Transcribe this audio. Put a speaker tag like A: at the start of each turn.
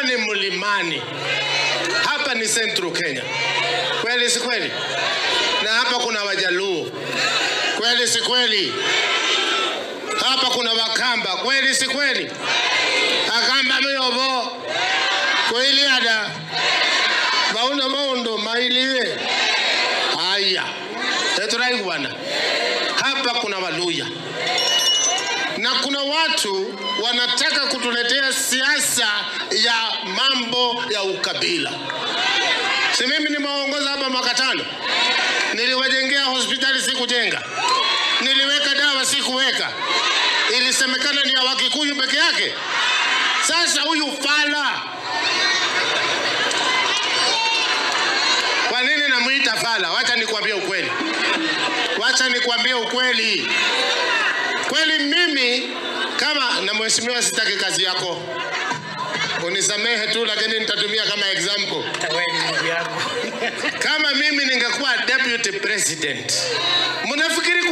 A: ni mlimani. Hapa ni Central Kenya. Kweli si kweli? Na hapa kuna Wajaluo. Kweli si kweli? Hapa kuna Wakamba. Kweli si kweli? Akamba myobo. Kweli ada. Bauna maondo mailiwe. Haya. Teturai bwana. Hapa kuna Waluya. Na kuna watu wanataka kutuletea siasa ya mambo ya ukabila. Si mimi nimeongoza hapa mwaka 5. Niliwajengea hospitali sikujenga. Niliweka dawa sikuweka. Ilisemekana ni ya Wakikuyu peke yake. Sasa huyu fala. Kwa nini namuita fala? Wacha nikwambie ukweli. Wacha nikwambie ukweli. Kweli mimi kama na mheshimiwa sitaki kazi yako. Unisamehe tu lakini nitatumia kama example. Kama mimi ningekuwa deputy president. Mnafikiri